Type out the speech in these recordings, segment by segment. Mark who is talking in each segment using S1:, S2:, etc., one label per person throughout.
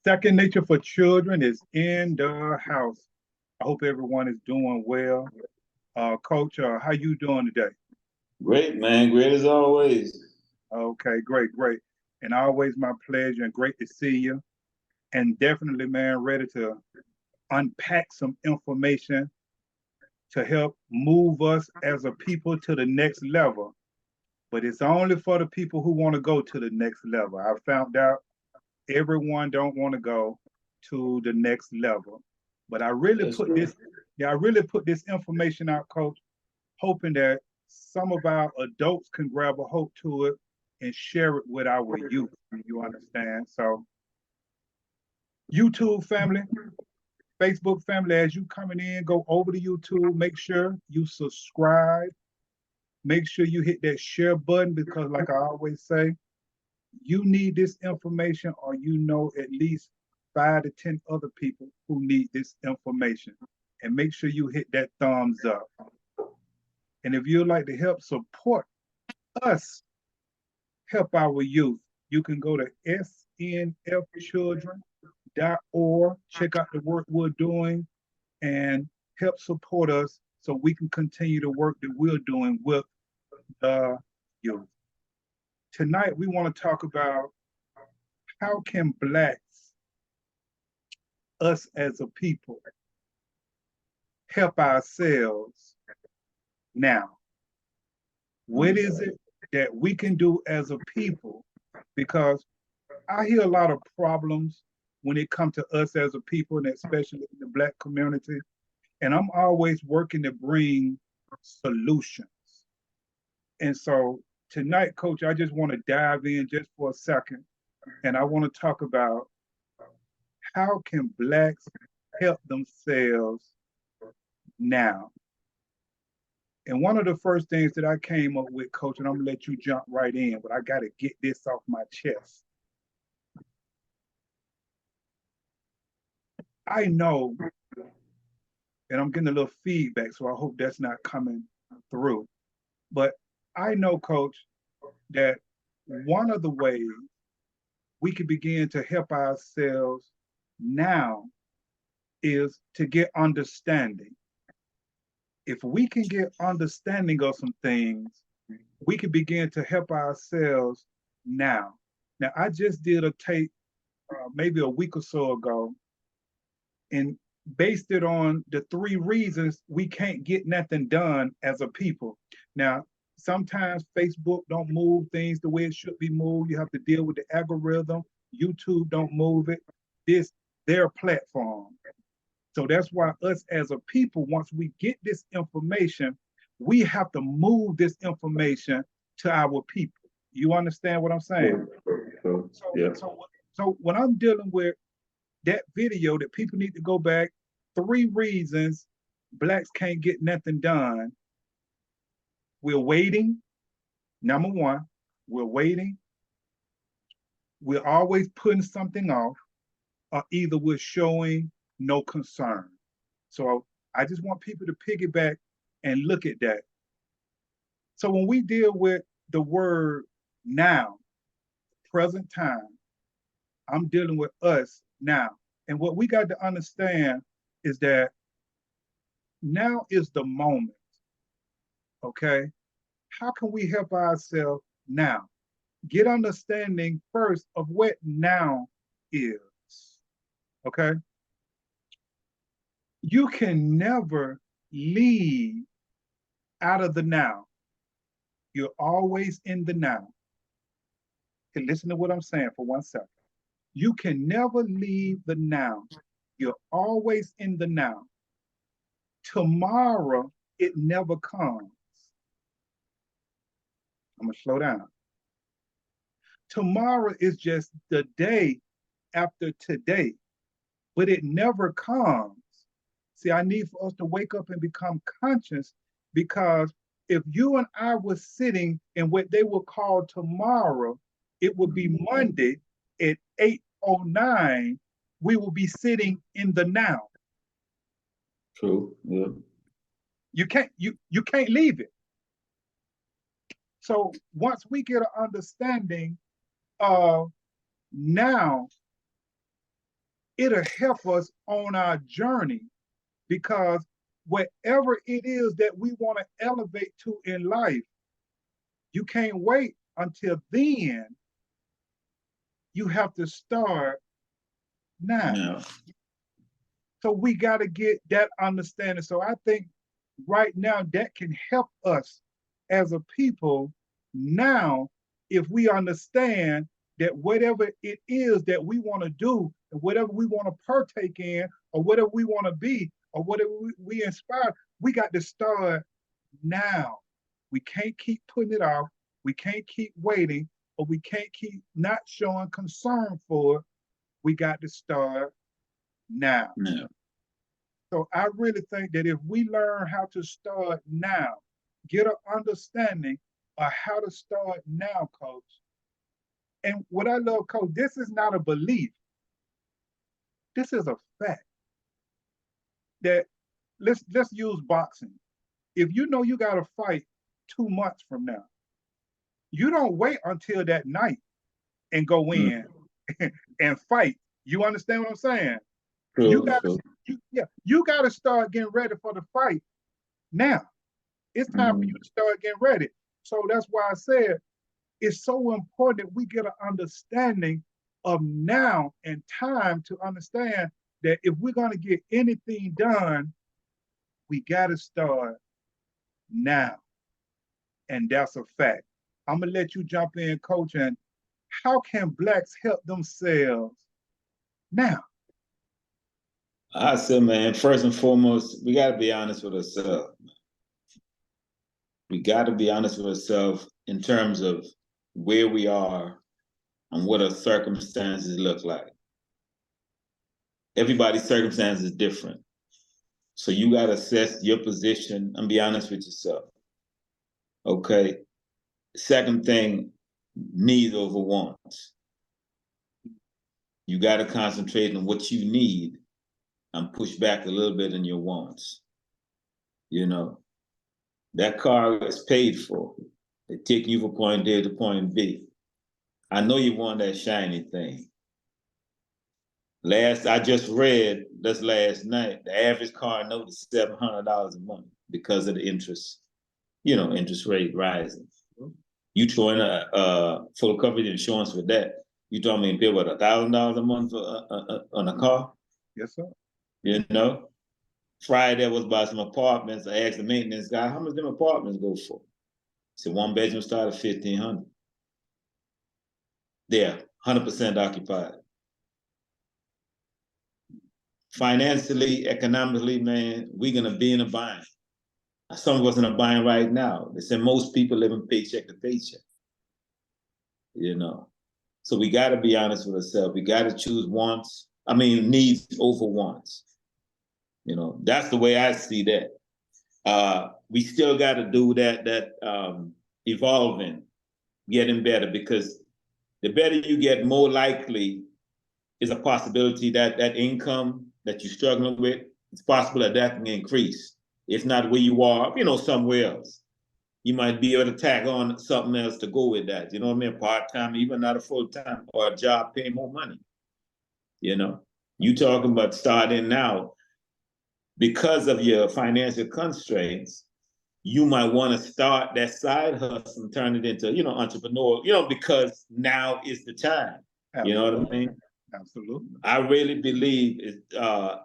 S1: Second Nature for Children is in the house. I hope everyone is doing well. Coach, how you doing today?
S2: Great, man. Great as always.
S1: Okay, great, great. And always my pleasure and great to see you. And definitely, man, ready to unpack some information to help move us as a people to the next level. But it's only for the people who want to go to the next level. I found out everyone don't want to go to the next level. But I really
S2: That's
S1: put
S2: true.
S1: this, yeah, I really put this information out, Coach, hoping that some of our adults can grab a hold to it and share it with our youth. You understand? So, YouTube family, Facebook family, as you coming in, go over to YouTube. Make sure you subscribe. Make sure you hit that share button because, like I always say, you need this information, or you know at least 5 to 10 other people who need this information. And make sure you hit that thumbs up. And if you'd like to help support us help our youth, you can go to snfchildren.org, check out the work we're doing, and help support us so we can continue the work that we're doing with the youth. Tonight, we want to talk about how can Blacks, us as a people, help ourselves now? What is it that we can do as a people? Because I hear a lot of problems when it comes to us as a people, and especially in the Black community. And I'm always working to bring solutions. And so tonight, Coach, I just want to dive in just for a second, and I want to talk about how can Blacks help themselves now. And one of the first things that I came up with, Coach, and I'm gonna let you jump right in, but I got to get this off my chest. I know, and I'm getting a little feedback, so I hope that's not coming through. But I know, Coach, that one of the ways we can begin to help ourselves now is to get understanding. If we can get understanding of some things, we can begin to help ourselves now. Now, I just did a tape maybe a week or so ago and based it on the 3 reasons we can't get nothing done as a people. Now, sometimes Facebook don't move things the way it should be moved. You have to deal with the algorithm. YouTube don't move it. This their platform. So that's why us as a people, once we get this information, we have to move this information to our people. You understand what I'm saying? So,
S2: Yeah.
S1: so, so when I'm dealing with that video that people need to go back, 3 reasons Blacks can't get nothing done. We're waiting. Number one, we're waiting. We're always putting something off, or either we're showing no concern. So I just want people to piggyback and look at that. So when we deal with the word now, present time, I'm dealing with us now. And what we got to understand is that now is the moment, okay? How can we help ourselves now? Get understanding first of what now is, okay? You can never leave out of the now. You're always in the now. Okay, listen to what I'm saying for 1 second. You can never leave the now. You're always in the now. Tomorrow, it never comes. I'm going to slow down. Tomorrow is just the day after today, but it never comes. See, I need for us to wake up and become conscious because if you and I were sitting in what they would call tomorrow, it would be Monday at 8:09. We will be sitting in the now.
S2: True. Yeah.
S1: You can't leave it. So once we get an understanding of now, it'll help us on our journey, because whatever it is that we want to elevate to in life, you can't wait until then. You have to start now.
S2: Yeah.
S1: So we got to get that understanding. So I think right now that can help us as a people now, if we understand that whatever it is that we want to do, and whatever we want to partake in, or whatever we want to be, or whatever we inspire, we got to start now. We can't keep putting it off. We can't keep waiting, or we can't keep not showing concern for it. We got to start now.
S2: Yeah.
S1: So I really think that if we learn how to start now, get an understanding of how to start now, coach. And what I love, coach, this is not a belief. This is a fact. That let's use boxing. If you know you got to fight 2 months from now, you don't wait until that night and go in and fight. You understand what I'm saying?
S2: True,
S1: You got
S2: true.
S1: you got to start getting ready for the fight now. It's time for you to start getting ready. So that's why I said it's so important that we get an understanding of now and time, to understand that if we're going to get anything done, we got to start now. And that's a fact. I'm going to let you jump in, coach. And how can Blacks help themselves now?
S2: I said, man, first and foremost, we got to be honest with ourselves. We got to be honest with ourselves in terms of where we are and what our circumstances look like. Everybody's circumstance is different. So you got to assess your position and be honest with yourself. Okay. Second thing, needs over wants. You got to concentrate on what you need and push back a little bit in your wants. You know, that car is paid for. They take you from point A to point B. I know you want that shiny thing. I just read this last night, the average car note is $700 a month because of the interest, interest rate rising. You throw in a full coverage insurance with that, you told me to pay what, $1,000 a month on a car?
S1: Yes, sir.
S2: You know? Friday I was by some apartments. I asked the maintenance guy, how much them apartments go for? He said, one bedroom start at $1,500. They're 100% occupied. Financially, economically, man, we're gonna be in a bind. Some of us in a bind right now. They say most people live in paycheck to paycheck. So we got to be honest with ourselves. We got to choose needs over wants. That's the way I see that. We still got to do that evolving, getting better, because the better you get, more likely is a possibility that that income that you're struggling with, it's possible that can increase. If not where you are, somewhere else. You might be able to tag on something else to go with that. You know what I mean? Part-time, even not a full-time, or a job paying more money. You talking about starting now. Because of your financial constraints, you might want to start that side hustle and turn it into, entrepreneur, because now is the time.
S1: Absolutely.
S2: You know what I mean?
S1: Absolutely.
S2: I really believe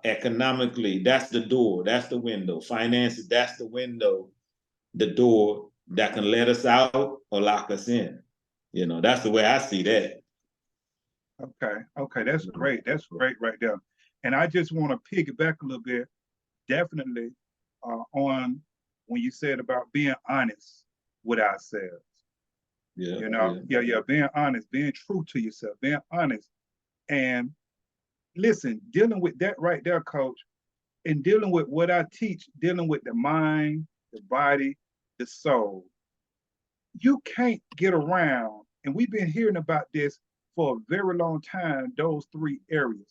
S2: economically, that's the door, that's the window. Finances, that's the window, the door that can let us out or lock us in. That's the way I see that.
S1: Okay, that's great. That's great right there. And I just want to piggyback a little bit, definitely, on when you said about being honest with ourselves. Being honest, being true to yourself, being honest. And listen, dealing with that right there, coach, and dealing with what I teach, dealing with the mind, the body, the soul, you can't get around, and we've been hearing about this for a very long time, those 3 areas.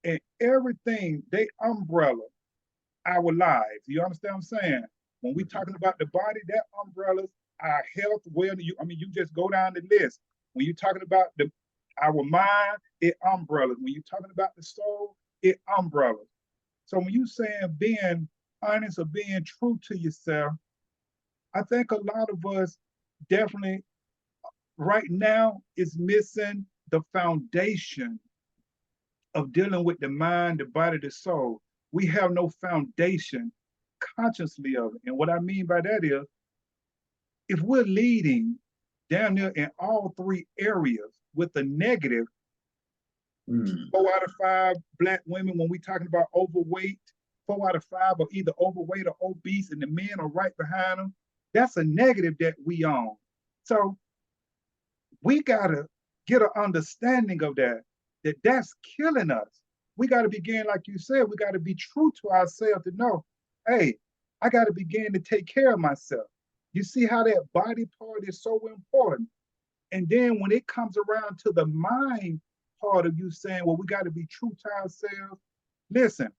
S1: And everything, they umbrella our lives. You understand what I'm saying? When we're talking about the body, that umbrellas our health, you just go down the list. When you're talking about Our mind, it umbrellas. When you're talking about the soul, it umbrellas. So when you saying being honest or being true to yourself, I think a lot of us definitely right now is missing the foundation of dealing with the mind, the body, the soul. We have no foundation consciously of it. And what I mean by that is, if we're leading down there in all three areas with the negative, 4 out of 5 Black women, when we talking about overweight, 4 out of 5 are either overweight or obese, and the men are right behind them. That's a negative that we own. So we gotta get an understanding of that, that's killing us. We gotta begin, like you said, we gotta be true to ourselves to know, hey, I gotta begin to take care of myself. You see how that body part is so important. And then when it comes around to the mind part of you saying, well, we got to be true to ourselves. Listen,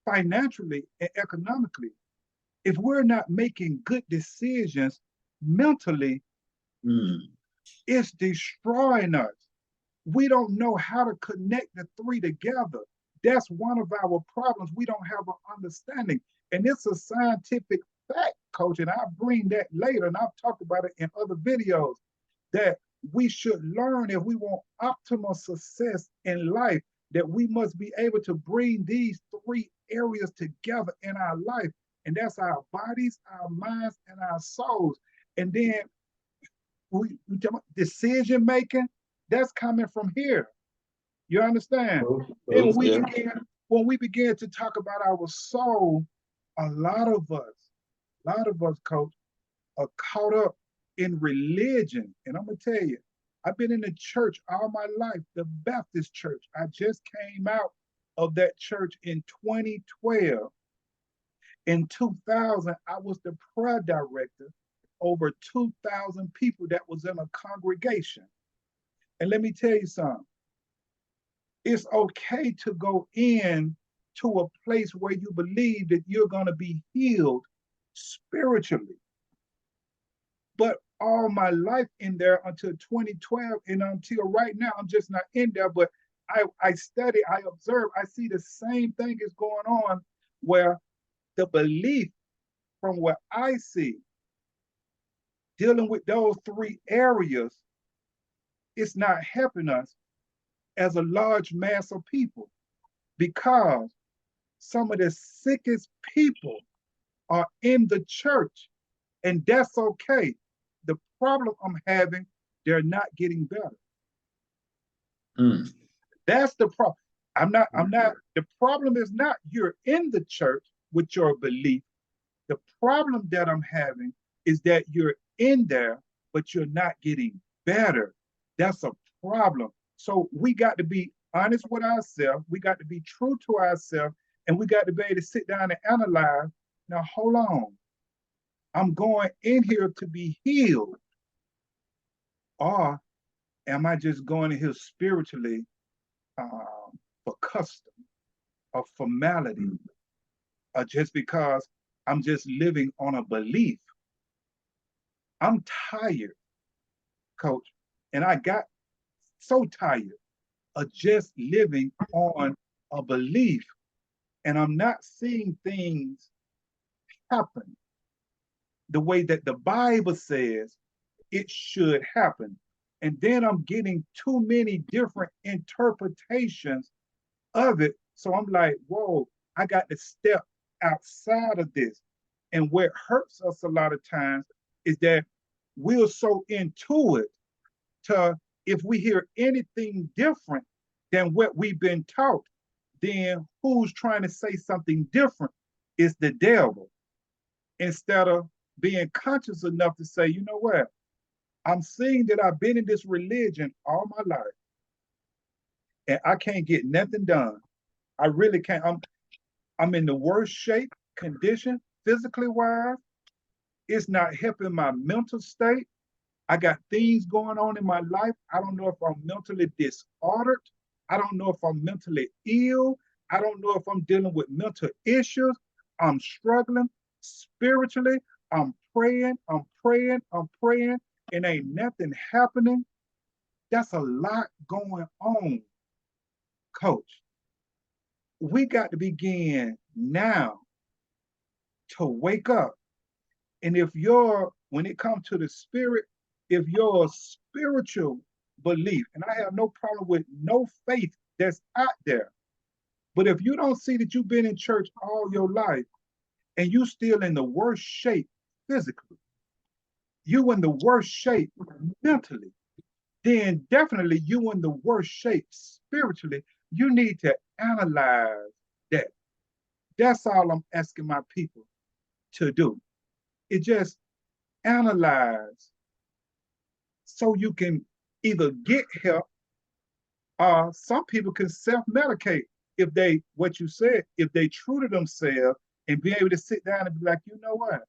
S1: financially and economically, if we're not making good decisions mentally, it's destroying us. We don't know how to connect the three together. That's one of our problems. We don't have an understanding. And it's a scientific fact, coach, and I'll bring that later, and I've talked about it in other videos, that we should learn if we want optimal success in life, that we must be able to bring these three areas together in our life. And that's our bodies, our minds, and our souls. And then decision making, that's coming from here. You understand? And when we begin to talk about our soul, a lot of us, coach, are caught up in religion. And I'm gonna tell you, I've been in the church all my life, the Baptist church. I just came out of that church in 2012. In 2000, I was the prayer director over 2,000 people that was in a congregation. And let me tell you something. It's okay to go in to a place where you believe that you're going to be healed spiritually. But all my life in there until 2012 and until right now, I'm just not in there. But I study, I observe, I see the same thing is going on, where the belief from what I see, dealing with those three areas, it's not helping us as a large mass of people, because some of the sickest people are in the church, and that's okay. The problem I'm having, they're not getting better. That's the problem. The problem is not you're in the church with your belief. The problem that I'm having is that you're in there, but you're not getting better. That's a problem. So we got to be honest with ourselves. We got to be true to ourselves, and we got to be able to sit down and analyze. Now, hold on. I'm going in here to be healed, or am I just going in here spiritually for custom or formality, or just because I'm just living on a belief? I'm tired, coach, and I got so tired of just living on a belief, and I'm not seeing things happen the way that the Bible says it should happen. And then I'm getting too many different interpretations of it. So I'm like, whoa, I got to step outside of this. And what hurts us a lot of times is that we're so into it to, if we hear anything different than what we've been taught, then who's trying to say something different is the devil. Instead of being conscious enough to say, you know what? I'm seeing that I've been in this religion all my life, and I can't get nothing done. I really can't. I'm in the worst shape, condition, physically wise. It's not helping my mental state. I got things going on in my life. I don't know if I'm mentally disordered. I don't know if I'm mentally ill. I don't know if I'm dealing with mental issues. I'm struggling spiritually. I'm praying, and ain't nothing happening. That's a lot going on, coach. We got to begin now to wake up. And if when it comes to the spirit, if your spiritual belief, and I have no problem with no faith that's out there, but if you don't see that you've been in church all your life and you still in the worst shape physically, you in the worst shape mentally, then definitely you in the worst shape spiritually. You need to analyze that. That's all I'm asking my people to do. It just analyze so you can either get help or some people can self-medicate if they, what you said, if they true to themselves and be able to sit down and be like, you know what?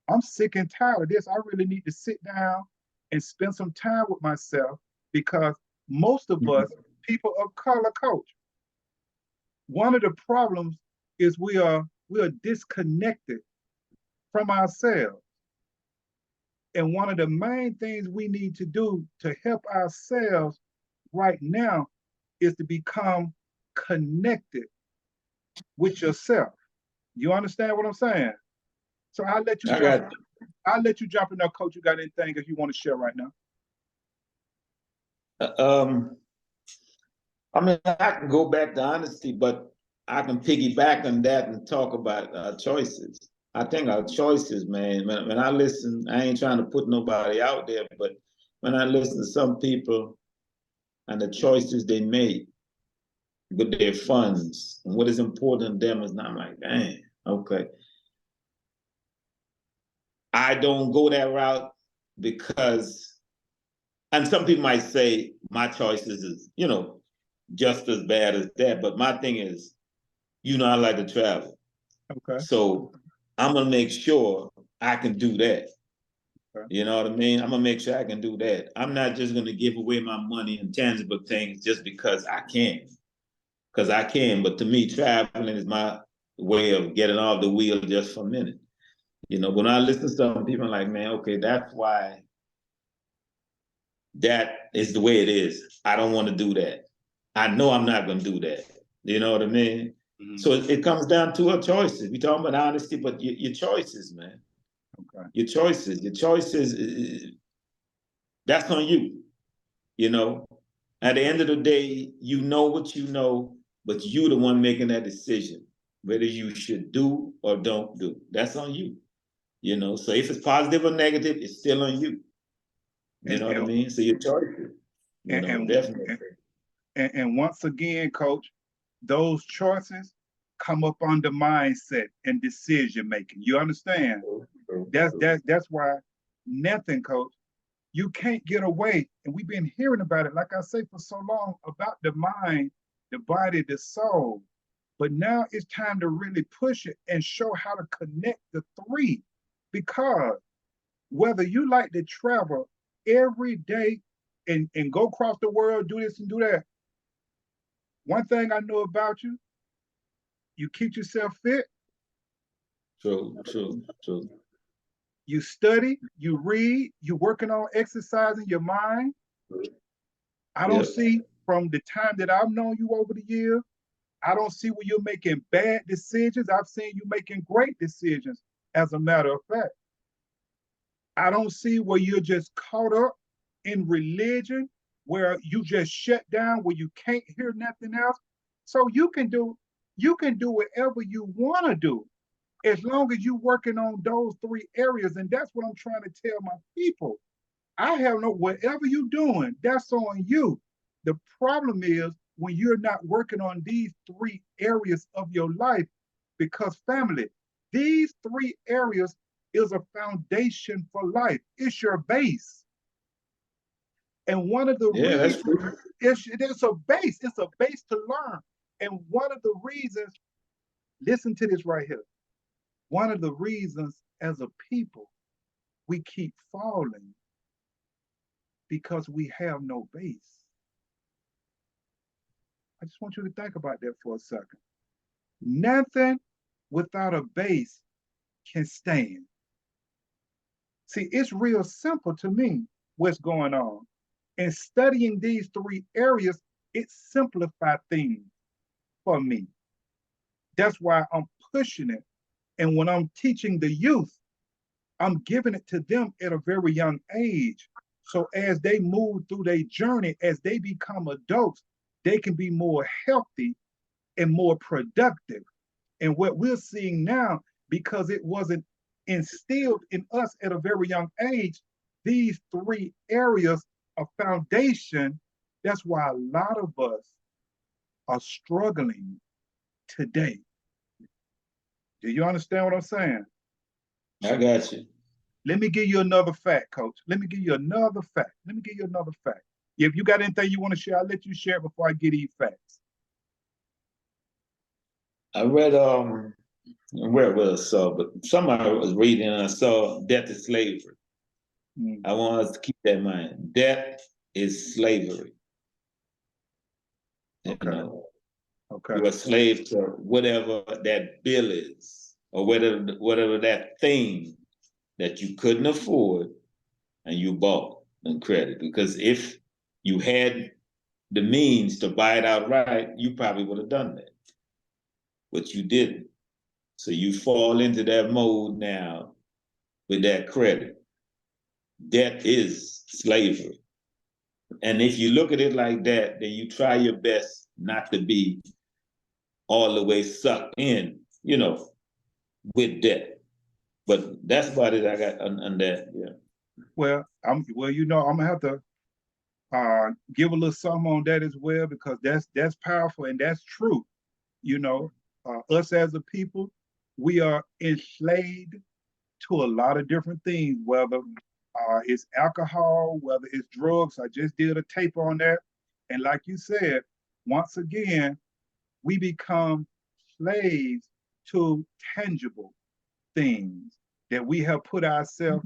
S1: I'm sick and tired of this. I really need to sit down and spend some time with myself because most of us, people of color, coach, one of the problems is we are disconnected from ourselves. And one of the main things we need to do to help ourselves right now is to become connected with yourself. You understand what I'm saying? So I'll let you jump. I'll let you jump in there, coach. You got anything that you want to share right now?
S2: I mean, I can go back to honesty, but I can piggyback on that and talk about our choices. I think our choices, man, when I listen, I ain't trying to put nobody out there, but when I listen to some people and the choices they made with their funds and what is important to them is not like, dang, okay. I don't go that route because, and some people might say my choices is, just as bad as that. But my thing is, I like to travel.
S1: Okay.
S2: So I'm gonna make sure I can do that.
S1: Okay.
S2: You know what I mean? I'm gonna make sure I can do that. I'm not just gonna give away my money and tangible things just because I can. Because I can, but to me, traveling is my way of getting off the wheel just for a minute. When I listen to some people, I'm like, man, okay, that's why that is the way it is. I don't want to do that. I know I'm not going to do that. You know what I mean? Mm-hmm. So it comes down to our choices. We talking about honesty, but your choices, man. Okay. Your choices, that's on you. At the end of the day, you know what you know, but you the one making that decision, whether you should do or don't do. That's on you. So if it's positive or negative, it's still on you. You know what I mean? So your choices, definitely.
S1: And once again, coach, those choices come up under mindset and decision making. You understand? That's why nothing, coach. You can't get away. And we've been hearing about it, like I say, for so long about the mind, the body, the soul. But now it's time to really push it and show how to connect the three. Because whether you like to travel every day and go across the world, do this and do that, one thing I know about you, you keep yourself fit.
S2: True.
S1: You study, you read, you're working on exercising your mind. I don't see from the time that I've known you over the years, I don't see where you're making bad decisions. I've seen you making great decisions, as a matter of fact. I don't see where you're just caught up in religion, where you just shut down, where you can't hear nothing else. So you can do whatever you want to do, as long as you're working on those three areas. And that's what I'm trying to tell my people. I have no, whatever you're doing, that's on you. The problem is when you're not working on these three areas of your life, because family, these three areas is a foundation for life. It's your base. And one of the reasons, it's a base to learn. And one of the reasons, listen to this right here. One of the reasons as a people, we keep falling because we have no base. I just want you to think about that for a second. Nothing without a base can stand. See, it's real simple to me what's going on. And studying these three areas, it simplified things for me. That's why I'm pushing it. And when I'm teaching the youth, I'm giving it to them at a very young age. So as they move through their journey, as they become adults, they can be more healthy and more productive. And what we're seeing now, because it wasn't instilled in us at a very young age, these three areas of foundation, that's why a lot of us are struggling today. Do you understand what I'm saying?
S2: I got you.
S1: Let me give you another fact, coach. Let me give you another fact. Let me give you another fact. If you got anything you want to share, I'll let you share it before I get these facts.
S2: I read where it was so, but somebody was reading and I saw death is slavery. I want us to keep that in mind. Death is slavery.
S1: Okay.
S2: You know,
S1: okay.
S2: You're a slave to whatever that bill is, or whatever that thing that you couldn't afford and you bought on credit. Because if you had the means to buy it outright, you probably would have done that. But you didn't. So you fall into that mode now with that credit. Debt is slavery. And if you look at it like that, then you try your best not to be all the way sucked in, with debt. But that's about it I got on that, yeah.
S1: Well, I'm gonna have to give a little something on that as well, because that's powerful and that's true. Us as a people, we are enslaved to a lot of different things, whether it's alcohol, whether it's drugs. I just did a tape on that. And like you said, once again, we become slaves to tangible things that we have put ourselves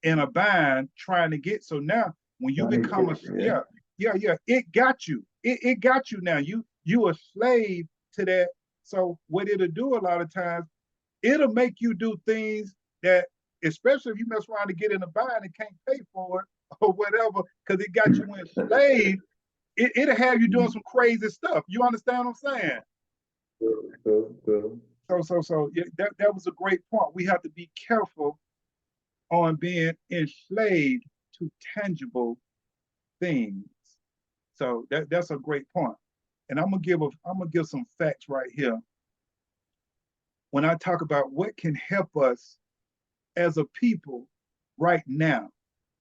S1: in a bind trying to get. So now when you become it got you. It got you now. You a slave to that. So what it'll do a lot of times, it'll make you do things that, especially if you mess around to get in a bind and can't pay for it or whatever, because it got you enslaved, it'll have you doing some crazy stuff. You understand what I'm saying? So yeah, that was a great point. We have to be careful on being enslaved to tangible things. So that's a great point. And I'm gonna give some facts right here. When I talk about what can help us as a people right now.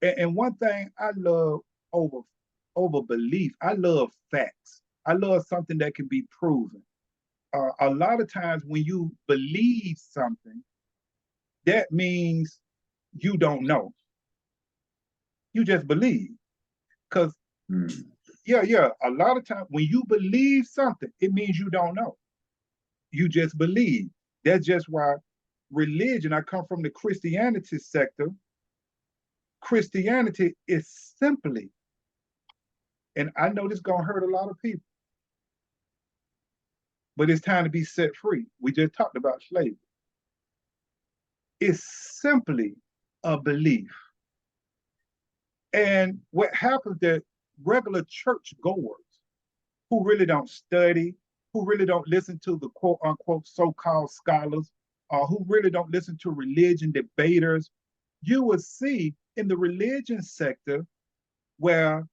S1: And one thing I love over belief, I love facts. I love something that can be proven. A lot of times when you believe something, that means you don't know. You just believe. Because, a lot of times when you believe something, it means you don't know. You just believe. That's just why religion, I come from the Christianity sector. Christianity is simply, and I know this is going to hurt a lot of people, but it's time to be set free. We just talked about slavery. It's simply a belief. And what happens that regular church goers who really don't study, who really don't listen to the quote unquote so-called scholars, or who really don't listen to religion debaters, you will see in the religion sector where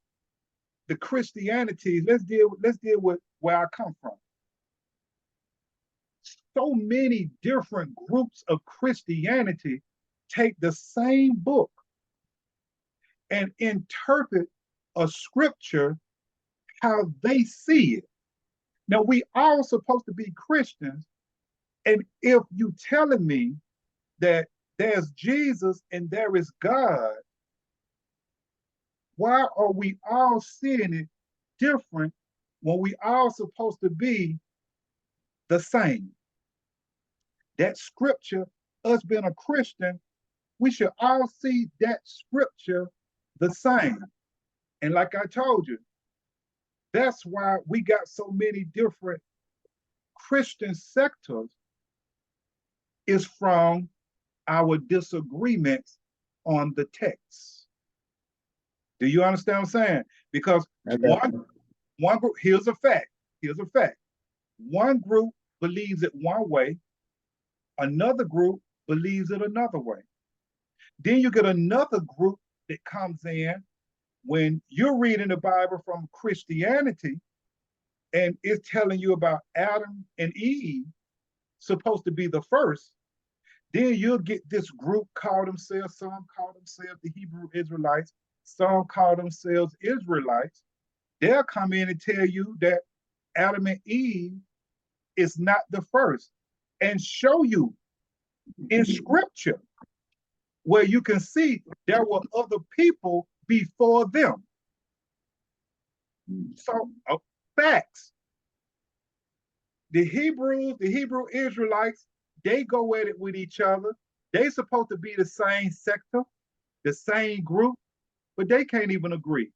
S1: the Christianity, let's deal with where I come from. So many different groups of Christianity take the same book and interpret a scripture how they see it. Now, we all supposed to be Christians, and if you telling me that there's Jesus and there is God, why are we all seeing it different when we all supposed to be the same? That scripture, us being a Christian, we should all see that scripture the same. And like I told you, that's why we got so many different Christian sectors, is from our disagreements on the text. Do you understand what I'm saying? Because
S2: I got
S1: one group, here's a fact. Here's a fact. One group believes it one way, another group believes it another way. Then you get another group that comes in when you're reading the Bible from Christianity and it's telling you about Adam and Eve, supposed to be the first. Then you'll get this group call themselves, some call themselves the Hebrew Israelites, some call themselves Israelites. They'll come in and tell you that Adam and Eve is not the first and show you in scripture where you can see there were other people before them. So, facts. The Hebrew Israelites, they go at it with each other. They supposed to be the same sector, the same group, but they can't even agree.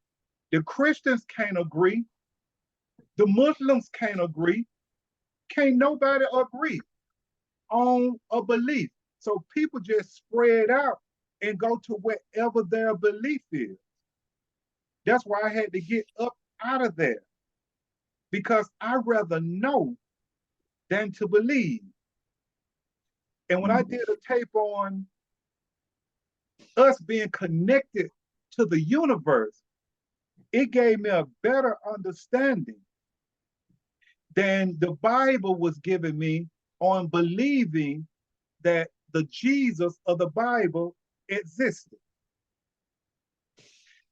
S1: The Christians can't agree. The Muslims can't agree. Can't nobody agree on a belief. So people just spread out and go to wherever their belief is. That's why I had to get up out of there, because I'd rather know than to believe. And when I did a tape on us being connected to the universe, it gave me a better understanding than the Bible was giving me on believing that the Jesus of the Bible existed.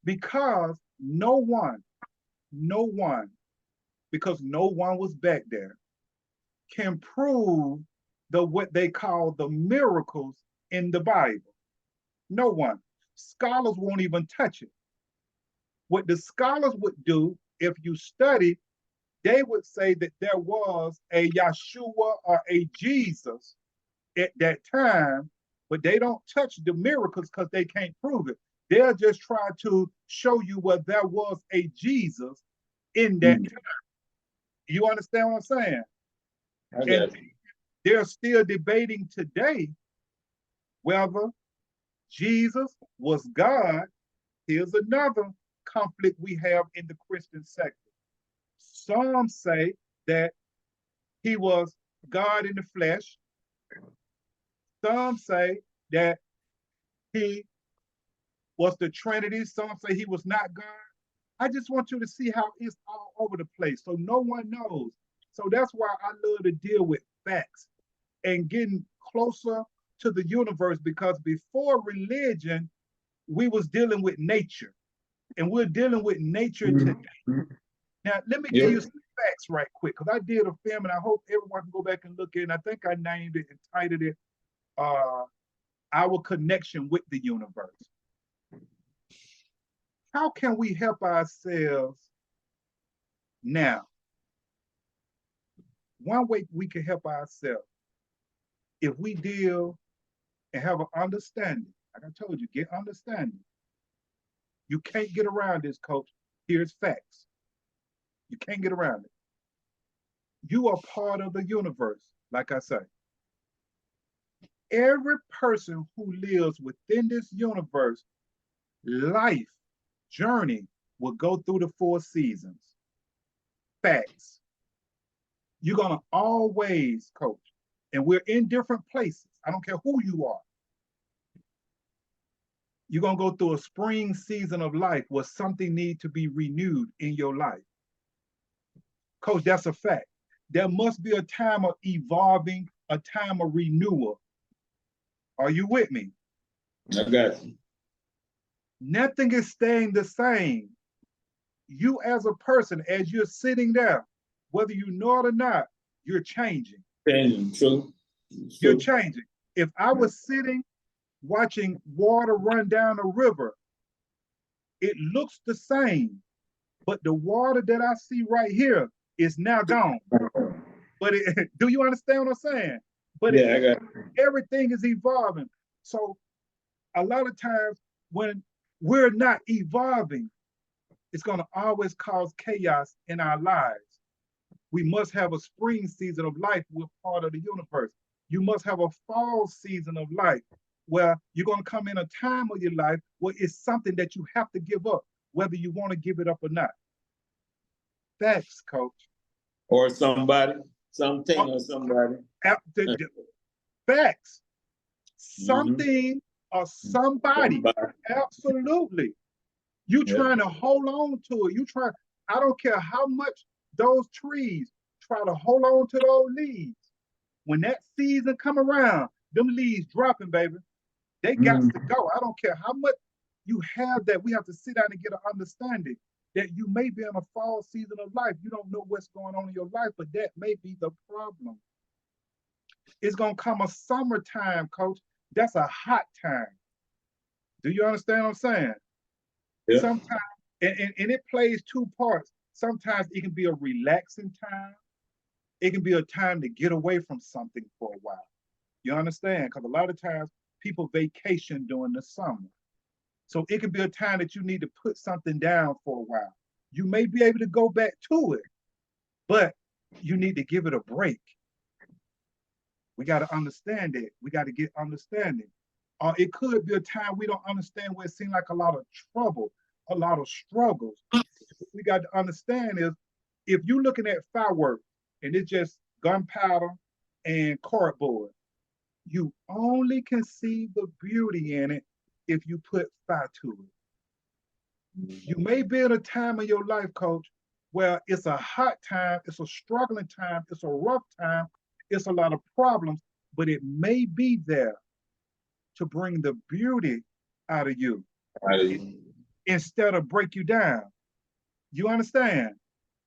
S1: Because no one, because no one was back there, can prove what they call the miracles in the Bible. No one. Scholars won't even touch it. What the scholars would do, if you study, they would say that there was a Yeshua or a Jesus at that time, but they don't touch the miracles because they can't prove it. They'll just try to show you where there was a Jesus in that time. You understand what I'm saying? And they're still debating today whether Jesus was God. Here's another conflict we have in the Christian sector. Some say that he was God in the flesh. Some say that he was the Trinity. Some say he was not God. I just want you to see how it's all over the place. So no one knows. So that's why I love to deal with facts and getting closer to the universe, because before religion, we was dealing with nature, and we're dealing with nature today. Now, let me give you some facts right quick, because I did a film, and I hope everyone can go back and look at it. And I think I named it and titled it, Our Connection with the Universe. How can we help ourselves now? One way we can help ourselves, if we deal and have an understanding, like I told you, get understanding. You can't get around this, coach. Here's facts. You can't get around it. You are part of the universe, like I say. Every person who lives within this universe, life journey will go through the 4 seasons. Facts. You're going to always, coach, and we're in different places. I don't care who you are. You're going to go through a spring season of life where something needs to be renewed in your life. Coach, that's a fact. There must be a time of evolving, a time of renewal. Are you with me?
S2: I got you.
S1: Nothing is staying the same. You as a person, as you're sitting there, whether you know it or not, you're changing.
S2: Changing, true.
S1: You're changing. If I was sitting watching water run down a river, it looks the same, but the water that I see right here is now gone. But do you understand what I'm saying? But
S2: yeah, I got you.
S1: Everything is evolving. So a lot of times when we're not evolving, it's going to always cause chaos in our lives. We must have a spring season of life. We're part of the universe. You must have a fall season of life where you're going to come in a time of your life where it's something that you have to give up. whether you want to give it up or not. Facts, coach.
S2: Or somebody, something
S1: Oh,
S2: or somebody.
S1: Facts.
S2: Mhm.
S1: Something or somebody.
S2: Somebody.
S1: Absolutely. You
S2: Yeah.
S1: trying to hold on to it. You try. I don't care how much those trees try to hold on to those leaves. When that season come around, them leaves dropping, baby. They got
S2: Mm.
S1: to go. I don't care how much you have that. We have to sit down and get an understanding that you may be in a fall season of life. You don't know what's going on in your life, but that may be the problem. It's gonna come a summertime, coach. That's a hot time. Do you understand what I'm saying?
S2: Yeah.
S1: Sometimes, and it plays two parts. Sometimes it can be a relaxing time. It can be a time to get away from something for a while. You understand? Because a lot of times people vacation during the summer. So it can be a time that you need to put something down for a while. You may be able to go back to it, but you need to give it a break. We got to understand it. We got to get understanding. It could be a time we don't understand where it seems like a lot of trouble, a lot of struggles. What we got to understand is if you're looking at fireworks and it's just gunpowder and cardboard, you only can see the beauty in it if you put fire to it. You may be at a time in your life, coach, where it's a hot time, it's a struggling time, it's a rough time, it's a lot of problems, but it may be there to bring the beauty out of you instead of break you down. You understand?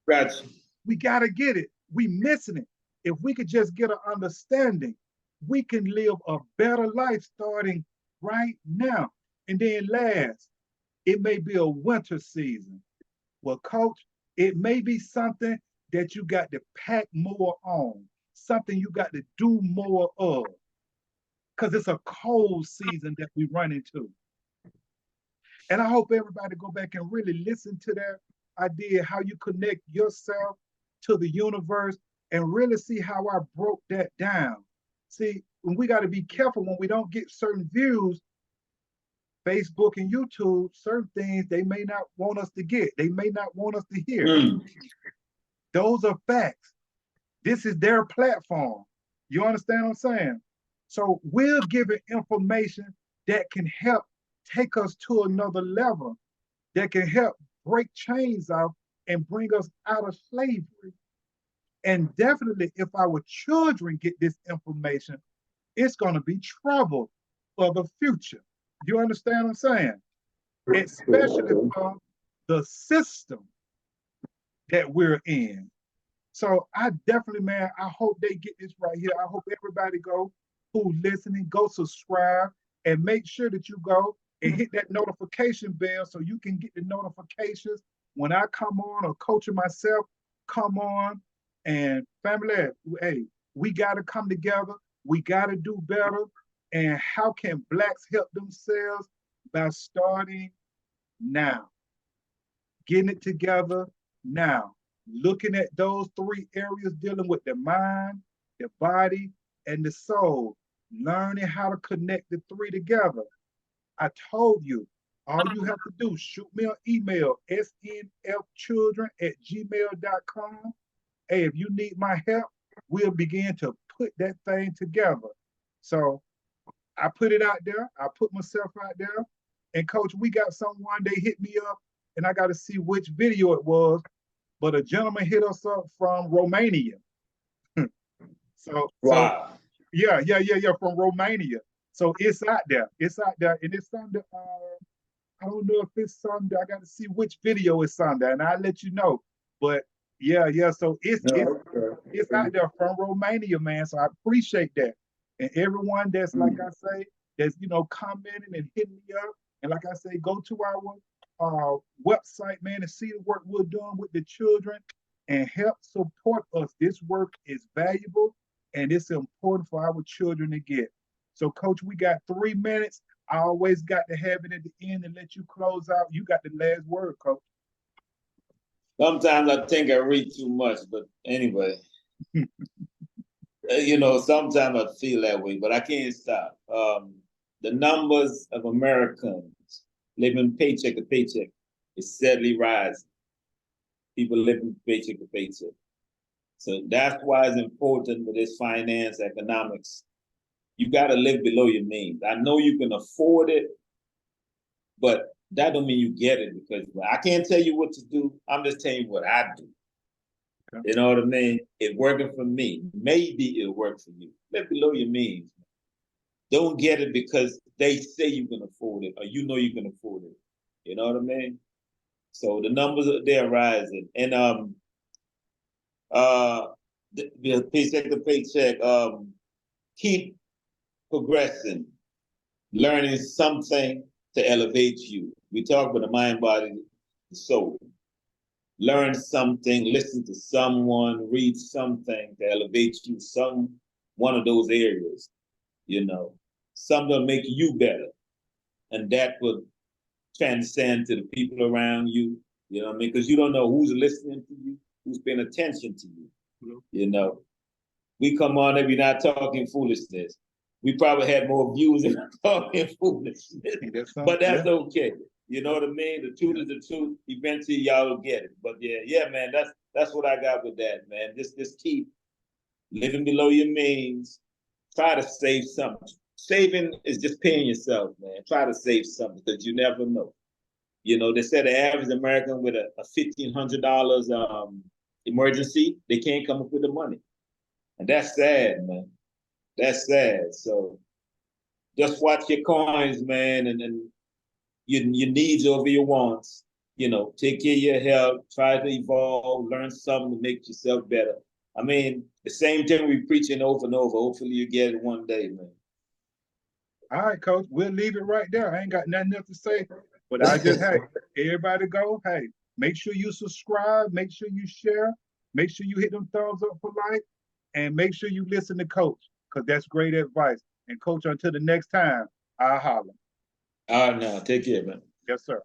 S2: Gotcha.
S1: We got to get it. We missing it. If we could just get an understanding, we can live a better life starting right now. And then last, it may be a winter season. Well, coach, it may be something that you got to pack more on, something you got to do more of, because it's a cold season that we run into. And I hope everybody go back and really listen to that idea, how you connect yourself to the universe and really see how I broke that down. See, we got to be careful when we don't get certain views, Facebook and YouTube, certain things they may not want us to get. They may not want us to hear.
S2: Mm.
S1: Those are facts. This is their platform. You understand what I'm saying? So we're giving information that can help take us to another level, that can help break chains off and bring us out of slavery. And definitely, if our children get this information, it's going to be trouble for the future. You understand what I'm saying? Especially for the system that we're in. So I definitely, man, I hope they get this right here. I hope everybody go who's listening, go subscribe and make sure that you go and hit that notification bell so you can get the notifications when I come on or coaching myself, come on. And family, hey, we got to come together. We got to do better. And how can Blacks help themselves? By starting now, getting it together now, looking at those three areas dealing with the mind, the body, and the soul, learning how to connect the three together. I told you, all you have to do, shoot me an email, snfchildren@gmail.com. Hey, if you need my help, we'll begin to put that thing together. So I put it out there. I put myself out there. And coach, we got someone, they hit me up and I got to see which video it was, but a gentleman hit us up from Romania. So
S2: Wow.
S1: yeah, from Romania. So it's out there. It's out there. And it's under, I don't know if it's Sunday. I got to see which video is Sunday and I'll let you know. But yeah. So it's out there from Romania, man. So I appreciate that. And everyone that's like I say, that's commenting and hitting me up. And like I say, go to our website, man, and see the work we're doing with the children and help support us. This work is valuable and it's important for our children to get. So, coach, we got 3 minutes. I always got to have it at the end and let you close out. You got the last word, coach.
S2: Sometimes I think I read too much, but anyway, sometimes I feel that way, but I can't stop. The numbers of Americans living paycheck to paycheck is steadily rising. People living paycheck to paycheck. So that's why it's important with this finance, economics. You got to live below your means. I know you can afford it, but that don't mean you get it, because I can't tell you what to do. I'm just telling you what I do.
S1: Okay.
S2: You know what I mean? It's working for me. Maybe it'll work for you. Live below your means. Don't get it because they say you can afford it, or you know you can afford it. You know what I mean? So the numbers they're rising, and the paycheck to paycheck, keep progressing, learning something to elevate you. We talk about the mind, body, the soul. Learn something, listen to someone, read something to elevate you, one of those areas, you know. Something to make you better. And that will transcend to the people around you, you know what I mean? Because you don't know who's listening to you, who's paying attention to you, you know. We come on and we're not talking foolishness. We probably had more views than talking foolishness, but that's okay. You know what I mean? The truth is the truth. Eventually, y'all will get it. But yeah, man, that's what I got with that, man. Just keep living below your means. Try to save something. Saving is just paying yourself, man. Try to save something because you never know. You know, they said the average American with a $1,500 emergency, they can't come up with the money. And that's sad, man. That's sad. So just watch your coins, man, and your needs over your wants. You know, take care of your health, try to evolve, learn something to make yourself better. I mean, the same thing we preaching over and over. Hopefully you get it one day, man.
S1: All right, Coach, we'll leave it right there. I ain't got nothing else to say, but I just, hey, everybody go, hey, make sure you subscribe, make sure you share, make sure you hit them thumbs up for like, and make sure you listen to Coach, because that's great advice. And Coach, until the next time, I'll holler.
S2: All right, now, take care, man.
S1: Yes, sir.